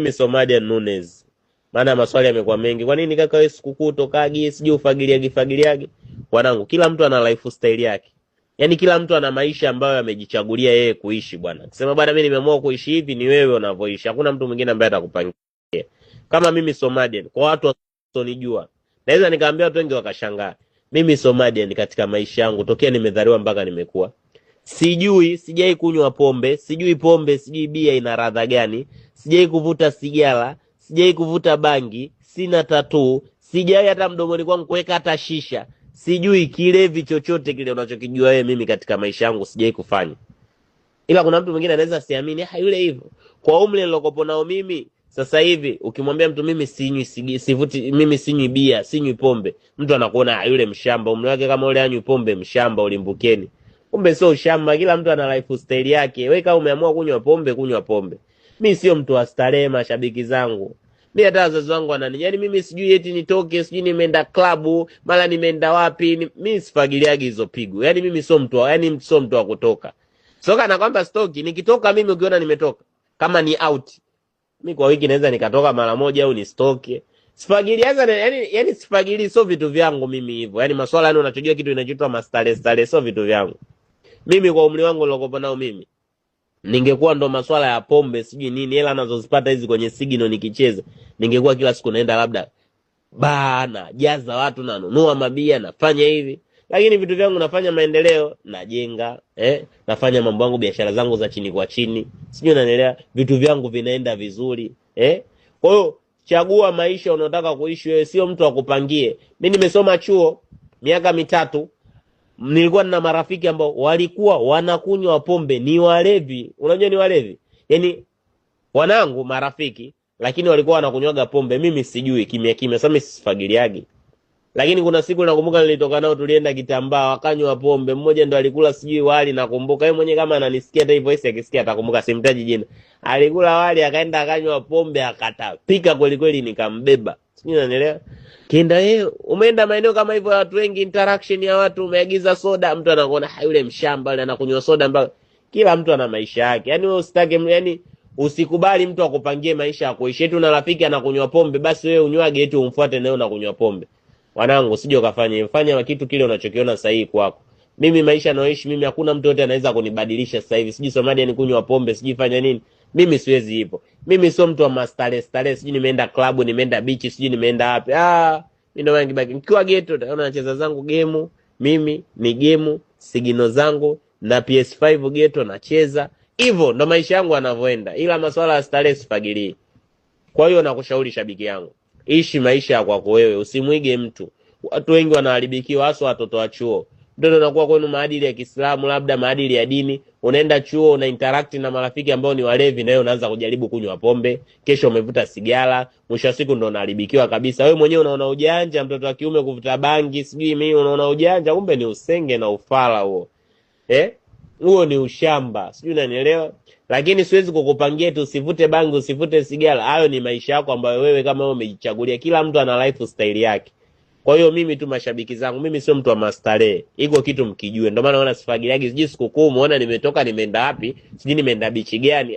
Mimi Somalia Nunes. Maana maswali yamekuwa mengi. Kwa nini kaka wewe sikukuu utokagi, sijui ufagiliagi? Wanangu, kila mtu ana lifestyle yake. Yaani kila mtu ana maisha ambayo amejichagulia yeye kuishi bwana. Sema bwana mimi nimeamua kuishi hivi, ni wewe unavyoishi. Hakuna mtu mwingine ambaye atakupangia. Kama mimi Somalian, kwa watu wasionijua, naweza nikaambia watu wengi wakashangaa. Mimi Somalian katika maisha yangu tokea nimezaliwa mpaka nimekuwa, sijai kunywa pombe, sijui bia ina ladha gani, sijai kuvuta sigara, sijai kuvuta bangi, sina tattoo, sijai hata mdomoni kwangu kuweka hata shisha, sijui kilevi chochote kile unachokijua wewe, mimi katika maisha yangu sijai kufanya. Ila kuna mtu mwingine anaweza siamini, yule hivyo. Kwa umri nilokopo nao mimi sasa hivi, ukimwambia mtu mimi mimi sinywi bia, sinywi pombe, mtu anakuona yule mshamba. Umri wake kama ule anywi pombe, mshamba ulimbukeni. Kumbe sio ushamba, kila mtu ana lifestyle yake. Wewe kama umeamua kunywa pombe, kunywa pombe. Mimi sio mtu wa starehe, mashabiki zangu. Mimi hata wazazi wangu wanani, yaani mimi sijui eti nitoke, sijui nimeenda klabu, mara nimeenda wapi, mimi sifagiliagi hizo pigo. Yaani mimi sio mtu wa kutoka. Soka na kwamba stoki, nikitoka mimi ukiona nimetoka, kama ni out, mimi kwa wiki naweza nikatoka mara moja au ni stoke. Sifagili yani sifagili, sio vitu vyangu mimi hivyo. Yaani maswala yani unachojua kitu inachoitwa mastare sio vitu vyangu. Mimi kwa umri wangu nilokuwa nao mimi, ningekuwa ndo maswala ya pombe sijui nini, hela nazozipata hizi kwenye sigino nikicheza, ningekuwa kila siku naenda labda bana jaza watu, na nunua mabia, nafanya hivi. Lakini vitu vyangu nafanya maendeleo, najenga, nafanya mambo yangu, biashara zangu za chini kwa chini. Sijui unanielewa, vitu vyangu vinaenda vizuri, Kwa hiyo chagua maisha unayotaka kuishi wewe, sio mtu akupangie. Mimi nimesoma chuo miaka 3, nilikuwa na marafiki ambao walikuwa wanakunywa pombe, ni walevi. Unajua ni walevi? Yaani wanangu marafiki, lakini walikuwa wanakunywaga pombe, mimi sijui, kimya. Sasa mimi sifagiliagi. Lakini kuna siku nakumbuka nilitoka nao, tulienda Kitambaa, wakanywa pombe. Mmoja ndo alikula sijui wali, nakumbuka. Yeye mwenyewe kama ananisikia hata hivyo, akisikia atakumbuka, simtaji jina. Alikula wali, akaenda akanywa pombe, akatapika kweli kweli, nikambeba. Sijui unanielewa? Kienda yeye, umeenda maeneo kama hivyo watu wengi, interaction ya watu, umeagiza soda, mtu anakuona yule mshamba yule anakunywa soda mpaka. Kila mtu ana maisha yake. Yaani wewe usitake, yaani usikubali mtu akupangie maisha ya kuishi. Eti una rafiki anakunywa pombe, basi wewe unywage eti umfuate naye unakunywa pombe. Wanangu, usije ukafanya, fanya kitu kile unachokiona sahihi kwako. Mimi maisha naoishi mimi, hakuna mtu yote anaweza kunibadilisha sasa hivi. Sijui Somalia ni kunywa pombe, sijui fanya nini. Mimi siwezi hivyo. Mimi sio mtu wa mastare, sijui nimeenda club, nimeenda beach, sijui nimeenda wapi. Mimi ndo wangi baki. Nikiwa ghetto, naona nacheza zangu game. Mimi ni game, sigino zangu na PS5 ghetto nacheza. Hivyo ndo maisha yangu yanavyoenda. Ila masuala ya starehe sifagilii. Kwa hiyo nakushauri shabiki yangu, ishi maisha ya kwako wewe, usimwige mtu. Watu wengi wanaharibikiwa, hasa watoto wa chuo. Ndio unakuwa kwenu maadili ya Kiislamu, labda maadili ya dini, unaenda chuo una interact na marafiki ambao ni walevi, na wewe unaanza kujaribu kunywa pombe, kesho umevuta sigara, mwisho wa siku ndio unaharibikiwa kabisa. Wewe mwenyewe unaona ujanja, mtoto wa kiume kuvuta bangi, sijui mimi, unaona ujanja, kumbe ni usenge na ufala huo. Huo ni ushamba. Sijui unanielewa? Lakini siwezi kukupangia tu usivute bangi, usivute sigara. Hayo ni maisha yako ambayo wewe kama wewe umejichagulia. Kila mtu ana lifestyle yake. Kwa hiyo mimi tu, mashabiki zangu, mimi sio mtu wa mastare. Iko kitu mkijue. Ndio maana naona sifagiliagi. Sijui sikukuu muona nimetoka nimeenda wapi, sijui nimeenda bichi gani.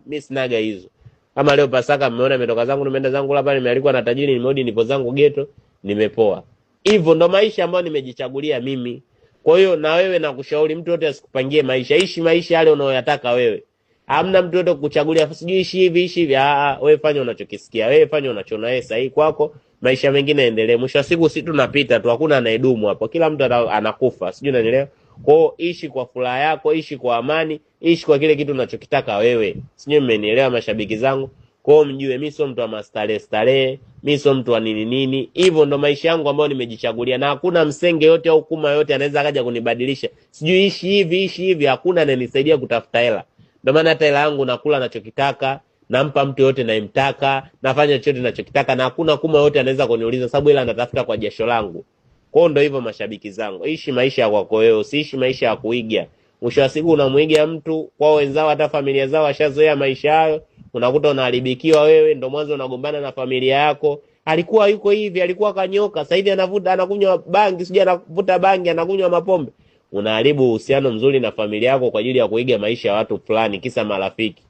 Mimi sinaga hizo. Kama leo Pasaka mmeona nimetoka zangu nimeenda zangu hapa, nimealikwa na tajiri, nimerudi nipo zangu ghetto, nimepoa. Hivyo ndo maisha ambayo nimejichagulia mimi. Kwa hiyo na wewe nakushauri, mtu yote asikupangie maisha. Ishi maisha yale unayoyataka wewe. Hamna mtu yote kukuchagulia sijui ishi hivi. Wewe fanya unachokisikia. Wewe fanya unachoona wewe sahihi kwako. Maisha mengine endelee. Mwisho wa siku sisi tunapita tu, hakuna anayedumu hapo. Kila mtu anakufa. Sijui unanielewa? Kwa hiyo ishi kwa furaha yako, ishi kwa amani, ishi kwa kile kitu unachokitaka wewe. Sijui mmenielewa mashabiki zangu? Kwa hiyo mjue mimi sio mtu wa mastare, mimi sio mtu wa nini. Hivyo ndo maisha yangu ambayo nimejichagulia, na hakuna msenge yote au kuma yote anaweza akaja kunibadilisha. Sijui ishi hivi, hakuna anayenisaidia kutafuta hela. Ndio maana hata hela yangu nakula ninachokitaka, nampa mtu yote nayemtaka, nafanya chochote ninachokitaka, na hakuna kuma yote anaweza kuniuliza, sababu hela natafuta kwa jasho langu. Kwa hiyo ndio hivyo mashabiki zangu, ishi maisha ya kwako wewe, usiishi maisha ya kuiga. Mwisho wa siku unamwiga mtu, kwa wenzao hata familia zao washazoea maisha hayo, unakuta unaharibikiwa wewe. Ndio mwanzo unagombana na familia yako. Alikuwa yuko hivi, alikuwa kanyoka, sasa hivi anakunywa bangi, sijui anavuta bangi, anakunywa mapombe. Unaharibu uhusiano mzuri na familia yako kwa ajili ya kuiga maisha ya watu fulani, kisa marafiki.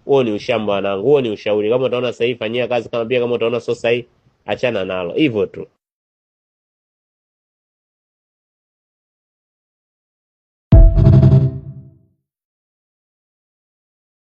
Huo ni ushamba wanangu, huo ni ushauri. Kama utaona sahihi fanyia kazi, kama pia kama utaona sio sahihi achana nalo, hivyo tu.